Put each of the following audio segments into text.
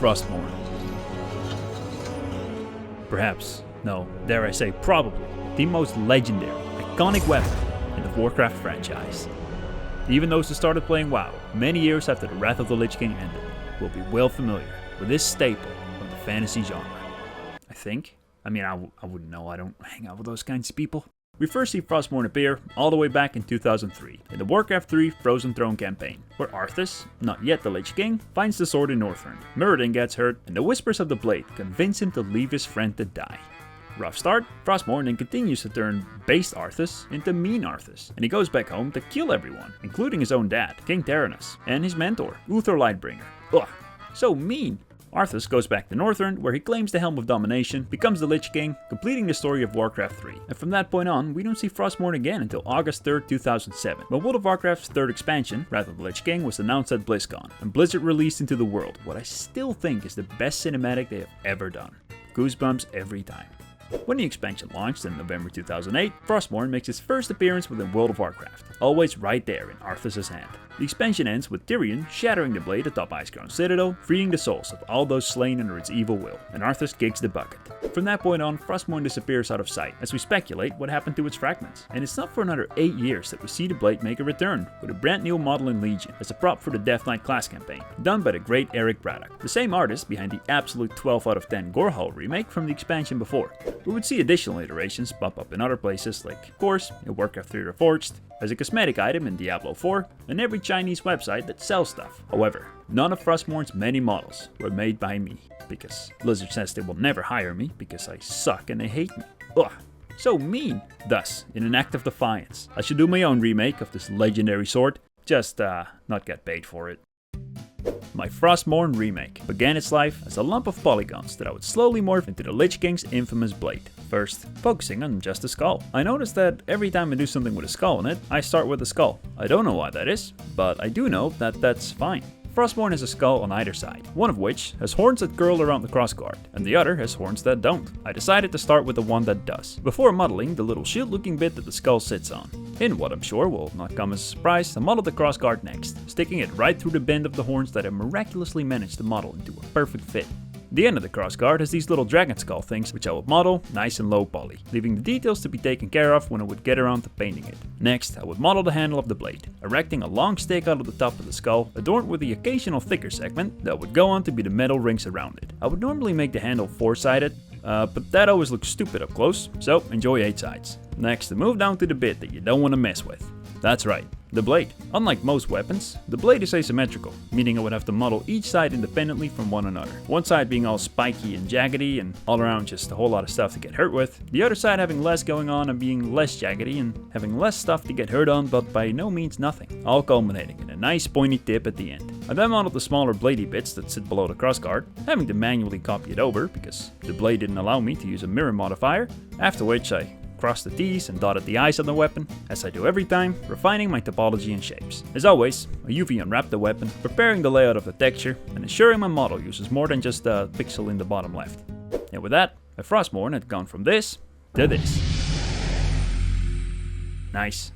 Frostmourne. Perhaps, no, dare I say probably, the most legendary, iconic weapon in the Warcraft franchise. Even those who started playing WoW many years after the Wrath of the Lich King ended will be well familiar with this staple of the fantasy genre. I think. I mean, I wouldn't know, I don't hang out with those kinds of people. We first see Frostmourne appear all the way back in 2003 in the Warcraft 3 Frozen Throne campaign, where Arthas, not yet the Lich King, finds the sword in Northrend. Mirrodin gets hurt, and the Whispers of the Blade convince him to leave his friend to die. Rough start, Frostmourne then continues to turn based Arthas into mean Arthas, and he goes back home to kill everyone, including his own dad, King Terenas, and his mentor, Uther Lightbringer. Ugh, so mean! Arthas goes back to Northrend, where he claims the Helm of Domination, becomes the Lich King, completing the story of Warcraft 3. And from that point on, we don't see Frostmourne again until August 3rd, 2007, when World of Warcraft's third expansion, Wrath of the Lich King, was announced at BlizzCon, and Blizzard released into the world what I still think is the best cinematic they have ever done. Goosebumps every time. When the expansion launched in November 2008, Frostmourne makes its first appearance within World of Warcraft, always right there in Arthas' hand. The expansion ends with Tyrion shattering the blade atop Icecrown Citadel, freeing the souls of all those slain under its evil will, and Arthas kicks the bucket. From that point on, Frostmourne disappears out of sight, as we speculate what happened to its fragments. And it's not for another 8 years that we see the blade make a return, with a brand new model in Legion, as a prop for the Death Knight class campaign, done by the great Eric Braddock, the same artist behind the absolute 12 out of 10 Gorehall remake from the expansion before. We would see additional iterations pop up in other places, like, of course, in Warcraft 3 Reforged, as a cosmetic item in Diablo 4, and every Chinese website that sells stuff. However, none of Frostmourne's many models were made by me, because Blizzard says they will never hire me because I suck and they hate me. Ugh, so mean! Thus, in an act of defiance, I should do my own remake of this legendary sword, just not get paid for it. My Frostmourne remake began its life as a lump of polygons that I would slowly morph into the Lich King's infamous blade. First, focusing on just the skull. I noticed that every time I do something with a skull in it, I start with the skull. I don't know why that is, but I do know that that's fine. Frostmourne has a skull on either side, one of which has horns that curl around the crossguard, and the other has horns that don't. I decided to start with the one that does, before modeling the little shield-looking bit that the skull sits on. In what I'm sure will not come as a surprise, I modeled the crossguard next, sticking it right through the bend of the horns that I miraculously managed to model into a perfect fit. The end of the crossguard has these little dragon skull things, which I would model nice and low poly, leaving the details to be taken care of when I would get around to painting it. Next, I would model the handle of the blade, erecting a long stick out of the top of the skull, adorned with the occasional thicker segment that would go on to be the metal rings around it. I would normally make the handle 4-sided, but that always looks stupid up close, so enjoy 8 sides. Next, I move down to the bit that you don't want to mess with. That's right, the blade. Unlike most weapons, the blade is asymmetrical, meaning I would have to model each side independently from one another. One side being all spiky and jaggedy and all around just a whole lot of stuff to get hurt with, the other side having less going on and being less jaggedy and having less stuff to get hurt on, but by no means nothing, all culminating in a nice pointy tip at the end. I then modeled the smaller bladey bits that sit below the crossguard, having to manually copy it over because the blade didn't allow me to use a mirror modifier, after which I crossed the T's and dotted the I's on the weapon, as I do every time, refining my topology and shapes. As always, I UV unwrapped the weapon, preparing the layout of the texture, and ensuring my model uses more than just a pixel in the bottom left. And with that, my Frostmourne had gone from this to this. Nice.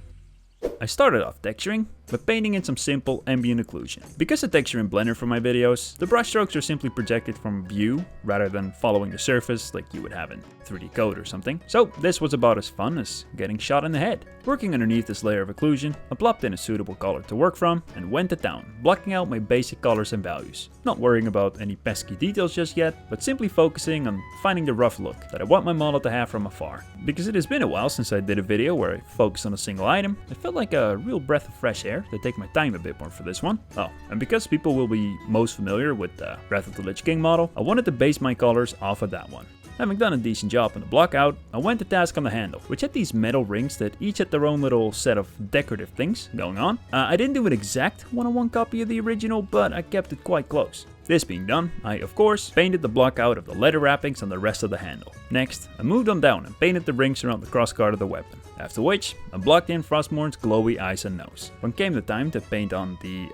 I started off texturing by painting in some simple ambient occlusion. Because I texture in Blender for my videos, the brushstrokes are simply projected from view rather than following the surface like you would have in 3D Code or something. So this was about as fun as getting shot in the head. Working underneath this layer of occlusion, I plopped in a suitable color to work from and went to town, blocking out my basic colors and values. Not worrying about any pesky details just yet, but simply focusing on finding the rough look that I want my model to have from afar. Because it has been a while since I did a video where I focused on a single item, it felt like a real breath of fresh air to take my time a bit more for this one. Oh, and because people will be most familiar with the Wrath of the Lich King model, I wanted to base my colors off of that one. Having done a decent job on the block out, I went to task on the handle, which had these metal rings that each had their own little set of decorative things going on. I didn't do an exact one-on-one copy of the original, but I kept it quite close. This being done, I, of course, painted the block out of the leather wrappings on the rest of the handle. Next, I moved on down and painted the rings around the crossguard of the weapon. After which, I blocked in Frostmourne's glowy eyes and nose. When came the time to paint on the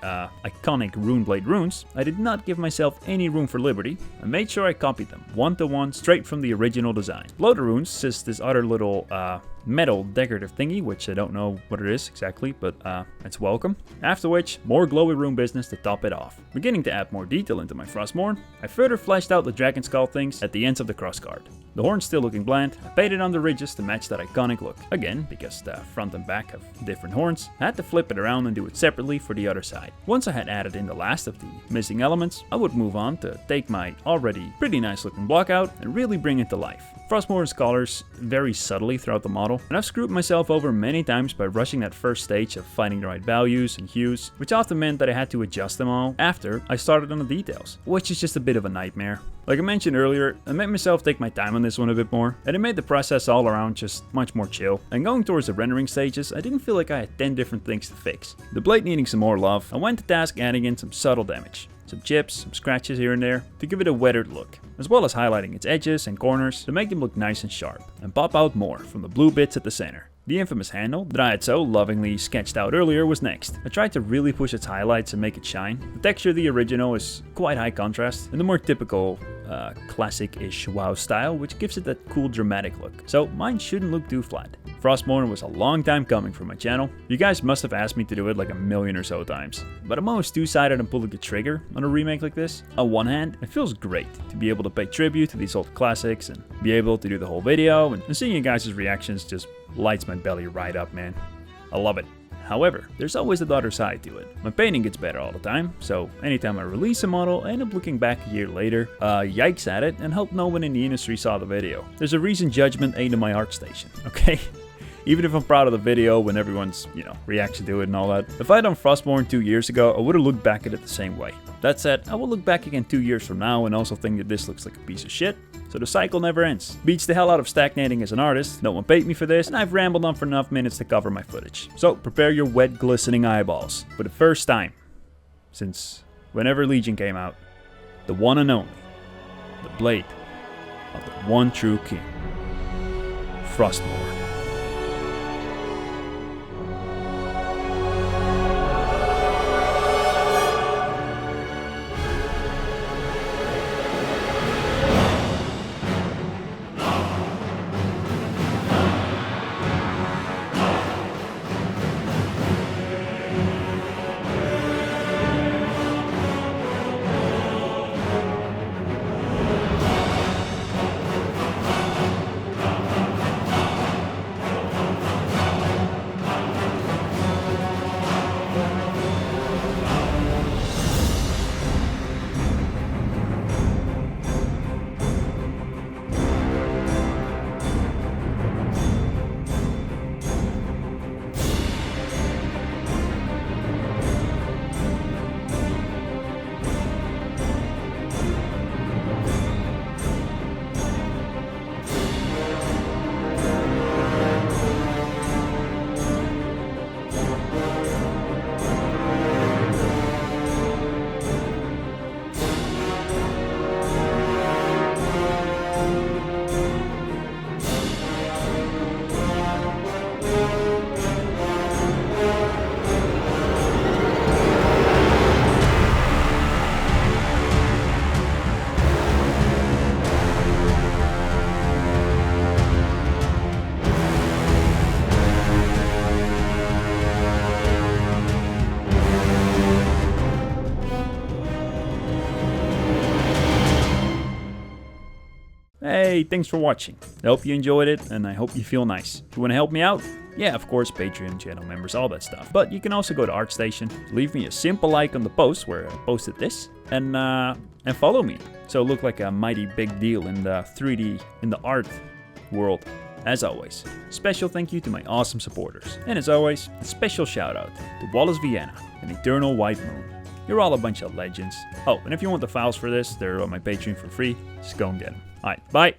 iconic Runeblade runes, I did not give myself any room for liberty and made sure I copied them one-to-one straight from the original design. Below the runes sits this other little metal decorative thingy, which I don't know what it is exactly, but it's welcome. After which, more glowy rune business to top it off. Beginning to add more detail into my Frostmourne, I further fleshed out the dragon skull things at the ends of the crossguard. The horn's still looking bland. I painted on the ridges to match that iconic look. Again, because the front and back have different horns, I had to flip it around and do it separately for the other side. Once I had added in the last of the missing elements, I would move on to take my already pretty nice looking block out and really bring it to life. Frostmourne's colors vary subtly throughout the model, and I've screwed myself over many times by rushing that first stage of finding the right values and hues, which often meant that I had to adjust them all after I started on the details, which is just a bit of a nightmare. Like I mentioned earlier, I made myself take my time on this one a bit more, and it made the process all around just much more chill. And going towards the rendering stages, I didn't feel like I had 10 different things to fix. The blade needing some more love, I went to task adding in some subtle damage. Some chips, some scratches here and there, to give it a weathered look, as well as highlighting its edges and corners to make them look nice and sharp, and pop out more from the blue bits at the center. The infamous handle that I had so lovingly sketched out earlier was next. I tried to really push its highlights and make it shine. The texture of the original is quite high contrast, and the more typical classic-ish WoW style, which gives it that cool dramatic look. So mine shouldn't look too flat. Frostmourne was a long time coming for my channel. You guys must have asked me to do it like a million or so times. But I'm always two-sided on pulling the trigger on a remake like this. On one hand, it feels great to be able to pay tribute to these old classics and be able to do the whole video, and seeing you guys' reactions just lights my belly right up, man. I love it. However, there's always the other side to it. My painting gets better all the time, so anytime I release a model, I end up looking back a year later, yikes at it, and hope no one in the industry saw the video. There's a reason judgment ain't in my art station, okay? Even if I'm proud of the video when everyone's, reaction to it and all that. If I had done Frostmourne 2 years ago, I would have looked back at it the same way. That said, I will look back again 2 years from now and also think that this looks like a piece of shit. So the cycle never ends. Beats the hell out of stagnating as an artist, no one paid me for this, and I've rambled on for enough minutes to cover my footage. So prepare your wet, glistening eyeballs. For the first time, since whenever Legion came out, the one and only, the blade of the one true king, Frostmourne. Hey, thanks for watching. I hope you enjoyed it, and I hope you feel nice. If you want to help me out, yeah, of course, Patreon, channel members, all that stuff. But you can also go to ArtStation, leave me a simple like on the post where I posted this, and follow me, so it look like a mighty big deal in the 3D, in the art world. As always, special thank you to my awesome supporters. And as always, a special shout out to Wallace Vienna and Eternal White Moon. You're all a bunch of legends. Oh, and if you want the files for this, they're on my Patreon for free. Just go and get them. Alright, bye!